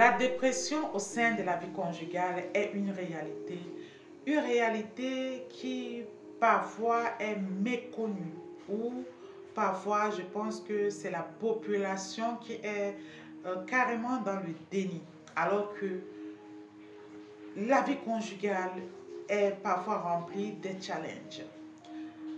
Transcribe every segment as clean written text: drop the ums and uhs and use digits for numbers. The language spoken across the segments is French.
La dépression au sein de la vie conjugale est une réalité qui parfois est méconnue ou parfois je pense que c'est la population qui est carrément dans le déni, alors que la vie conjugale est parfois remplie de challenges.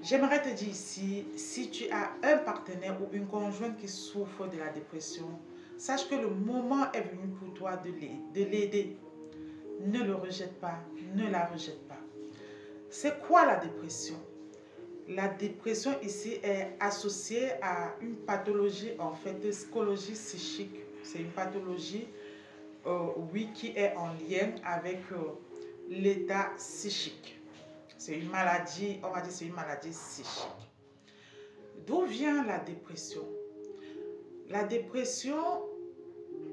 J'aimerais te dire ici, si tu as un partenaire ou une conjointe qui souffre de la dépression, sache que le moment est venu pour toi de l'aider. Ne le rejette pas, ne la rejette pas. C'est quoi la dépression? La dépression ici est associée à une pathologie en fait de psychologie psychique. C'est une pathologie, oui, qui est en lien avec l'état psychique. C'est une maladie, on va dire c'est une maladie psychique. D'où vient la dépression? La dépression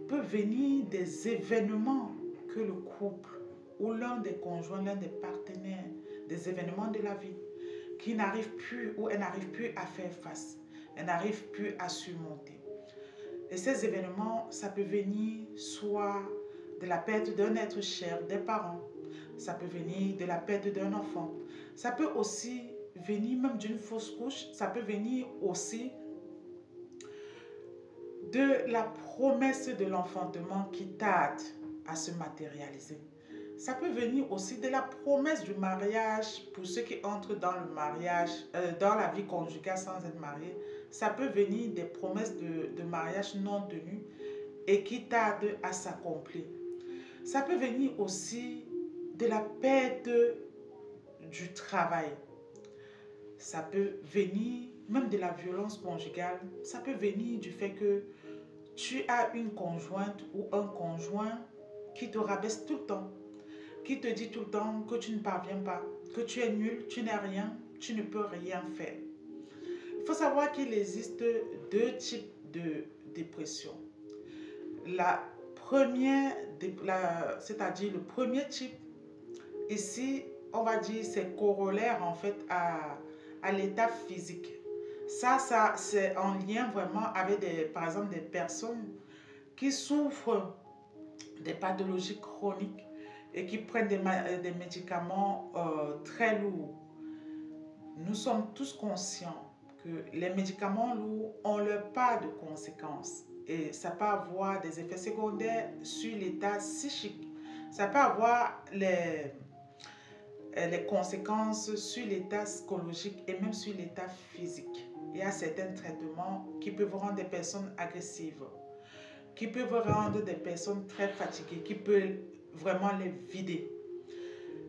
peut venir des événements que le couple ou l'un des conjoints, l'un des partenaires, des événements de la vie qui n'arrive plus ou elle n'arrive plus à faire face, elle n'arrive plus à surmonter. Et ces événements, ça peut venir soit de la perte d'un être cher, des parents, ça peut venir de la perte d'un enfant, ça peut aussi venir même d'une fausse couche, ça peut venir aussi de la promesse de l'enfantement qui tarde à se matérialiser. Ça peut venir aussi de la promesse du mariage pour ceux qui entrent dans le mariage, dans la vie conjugale sans être mariés. Ça peut venir des promesses de mariage non tenues et qui tardent à s'accomplir. Ça peut venir aussi de la perte du travail. Ça peut venir même de la violence conjugale. Ça peut venir du fait que tu as une conjointe ou un conjoint qui te rabaisse tout le temps, qui te dit tout le temps que tu ne parviens pas, que tu es nul, tu n'es rien, tu ne peux rien faire. Il faut savoir qu'il existe deux types de dépression. La première, c'est-à-dire le premier type, ici, on va dire, c'est corollaire en fait à l'état physique. Ça c'est en lien vraiment avec, par exemple, des personnes qui souffrent des pathologies chroniques et qui prennent des médicaments très lourds. Nous sommes tous conscients que les médicaments lourds ont leur part de conséquences et ça peut avoir des effets secondaires sur l'état psychique. Ça peut avoir les conséquences sur l'état psychologique et même sur l'état physique. Il y a certains traitements qui peuvent rendre des personnes agressives, qui peuvent rendre des personnes très fatiguées, qui peuvent vraiment les vider.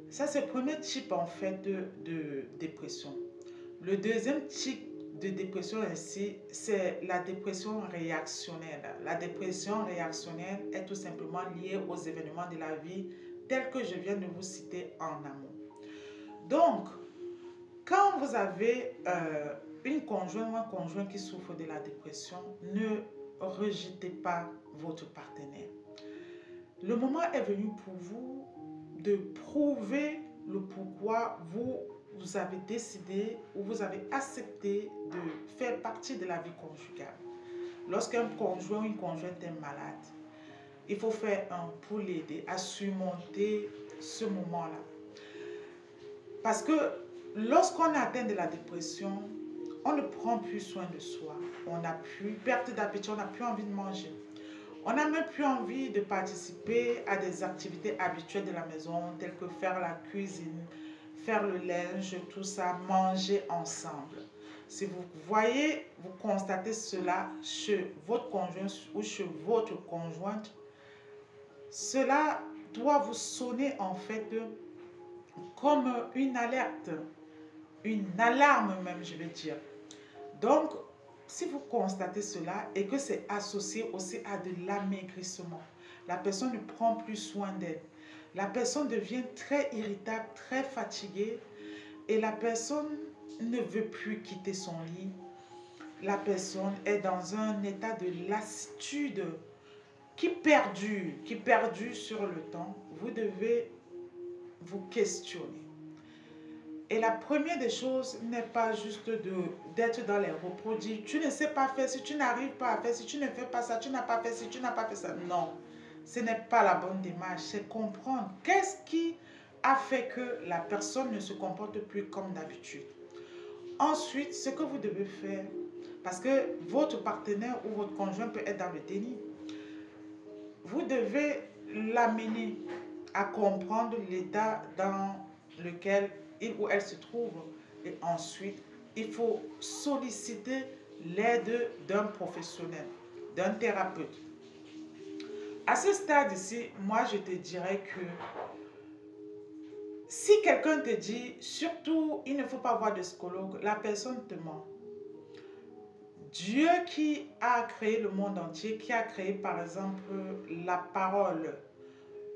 Ça, c'est le premier type en fait de dépression. Le deuxième type de dépression ici, c'est la dépression réactionnelle. La dépression réactionnelle est tout simplement liée aux événements de la vie tels que je viens de vous citer en amont. Donc, quand vous avez une conjointe ou un conjoint qui souffre de la dépression, ne rejetez pas votre partenaire. Le moment est venu pour vous de prouver le pourquoi vous avez décidé ou vous avez accepté de faire partie de la vie conjugale. Lorsqu'un conjoint ou une conjointe est malade, il faut faire un pour l'aider à surmonter ce moment-là. Parce que lorsqu'on atteint de la dépression, on ne prend plus soin de soi. On n'a plus perte d'appétit, on n'a plus envie de manger. On n'a même plus envie de participer à des activités habituelles de la maison, telles que faire la cuisine, faire le linge, tout ça, manger ensemble. Si vous voyez, vous constatez cela chez votre conjoint ou chez votre conjointe, cela doit vous sonner en fait comme une alerte, une alarme même, je veux dire. Donc, si vous constatez cela et que c'est associé aussi à de l'amaigrissement, la personne ne prend plus soin d'elle, la personne devient très irritable, très fatiguée et la personne ne veut plus quitter son lit, la personne est dans un état de lassitude qui perdure sur le temps, vous devez vous questionner. Et la première des choses n'est pas juste d'être dans les reproduits. Tu ne sais pas faire, si tu n'arrives pas à faire, si tu ne fais pas ça, tu n'as pas fait ci, tu n'as pas fait ça. Non, ce n'est pas la bonne démarche. C'est comprendre qu'est-ce qui a fait que la personne ne se comporte plus comme d'habitude. Ensuite, ce que vous devez faire, parce que votre partenaire ou votre conjoint peut être dans le déni, vous devez l'amener à comprendre l'état dans lequel il ou elle se trouve. Et ensuite, il faut solliciter l'aide d'un professionnel, d'un thérapeute. À ce stade ici, moi je te dirais que si quelqu'un te dit, surtout, il ne faut pas voir de psychologue, la personne te ment. Dieu qui a créé le monde entier, qui a créé par exemple la parole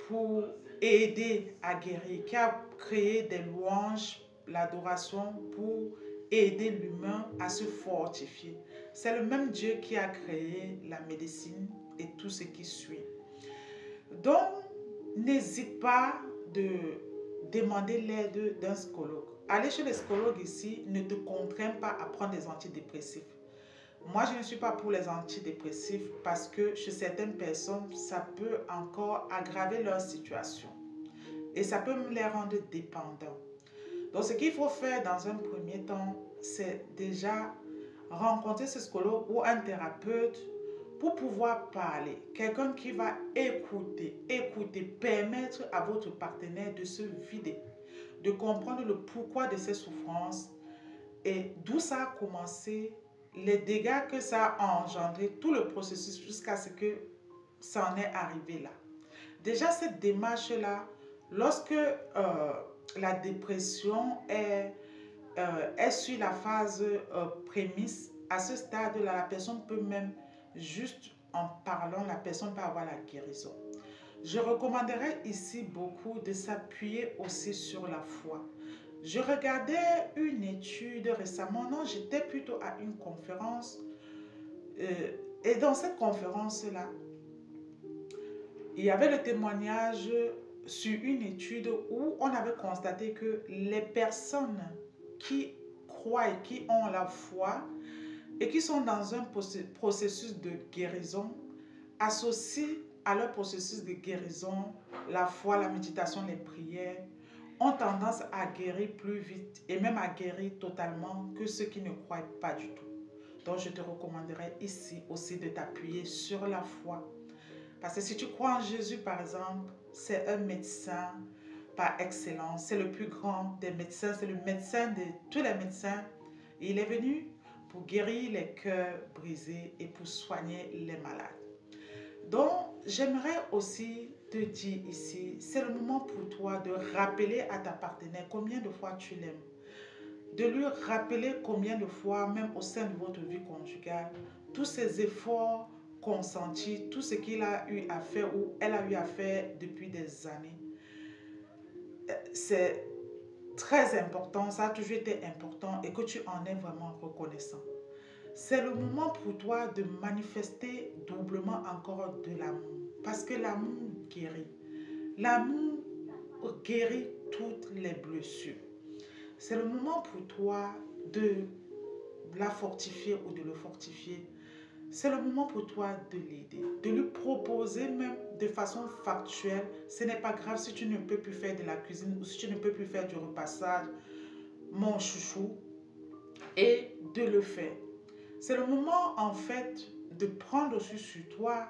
pour aider à guérir, qui a créé des louanges, l'adoration pour aider l'humain à se fortifier. C'est le même Dieu qui a créé la médecine et tout ce qui suit. Donc, n'hésite pas de demander l'aide d'un psychologue. Aller chez le psychologue ici ne te contraint pas à prendre des antidépressifs. Moi, je ne suis pas pour les antidépressifs parce que chez certaines personnes, ça peut encore aggraver leur situation et ça peut les rendre dépendants. Donc, ce qu'il faut faire dans un premier temps, c'est déjà rencontrer ce psychologue ou un thérapeute pour pouvoir parler. Quelqu'un qui va écouter, permettre à votre partenaire de se vider, de comprendre le pourquoi de ses souffrances et d'où ça a commencé, les dégâts que ça a engendré, tout le processus jusqu'à ce que ça en est arrivé là. Déjà, cette démarche-là, lorsque la dépression est sur la phase prémisse, à ce stade-là, la personne peut même, juste en parlant, la personne peut avoir la guérison. Je recommanderais ici beaucoup de s'appuyer aussi sur la foi. Je regardais une étude récemment, non, j'étais plutôt à une conférence et dans cette conférence-là, il y avait le témoignage sur une étude où on avait constaté que les personnes qui croient et qui ont la foi et qui sont dans un processus de guérison associent à leur processus de guérison la foi, la méditation, les prières, ont tendance à guérir plus vite et même à guérir totalement que ceux qui ne croient pas du tout. Donc je te recommanderais ici aussi de t'appuyer sur la foi. Parce que si tu crois en Jésus par exemple, c'est un médecin par excellence, c'est le plus grand des médecins, c'est le médecin de tous les médecins. Et il est venu pour guérir les cœurs brisés et pour soigner les malades. Donc, j'aimerais aussi te dire ici, c'est le moment pour toi de rappeler à ta partenaire combien de fois tu l'aimes. De lui rappeler combien de fois, même au sein de votre vie conjugale, tous ces efforts consentis, tout ce qu'il a eu à faire ou elle a eu à faire depuis des années. C'est très important, ça a toujours été important et que tu en es vraiment reconnaissant. C'est le moment pour toi de manifester doublement encore de l'amour. Parce que l'amour guérit. L'amour guérit toutes les blessures. C'est le moment pour toi de la fortifier ou de le fortifier. C'est le moment pour toi de l'aider, de lui proposer même de façon factuelle. Ce n'est pas grave si tu ne peux plus faire de la cuisine ou si tu ne peux plus faire du repassage, mon chouchou, et de le faire. C'est le moment en fait de prendre aussi sur toi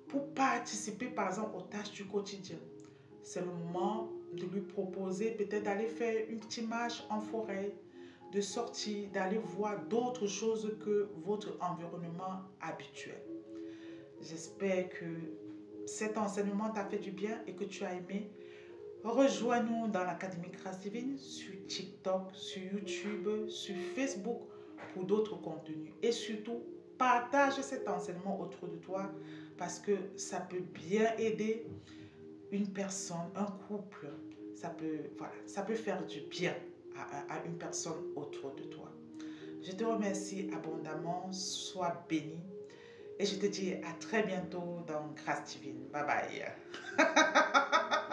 pour participer par exemple aux tâches du quotidien. C'est le moment de lui proposer peut-être d'aller faire une petite marche en forêt, de sortir, d'aller voir d'autres choses que votre environnement habituel. J'espère que cet enseignement t'a fait du bien et que tu as aimé. Rejoins-nous dans l'Académie Grâce Divine sur TikTok, sur YouTube, sur Facebook pour d'autres contenus. Et surtout, partage cet enseignement autour de toi parce que ça peut bien aider une personne, un couple. Ça peut faire du bien à une personne autour de toi. Je te remercie abondamment. Sois béni. Et je te dis à très bientôt dans Grâce Divine. Bye bye.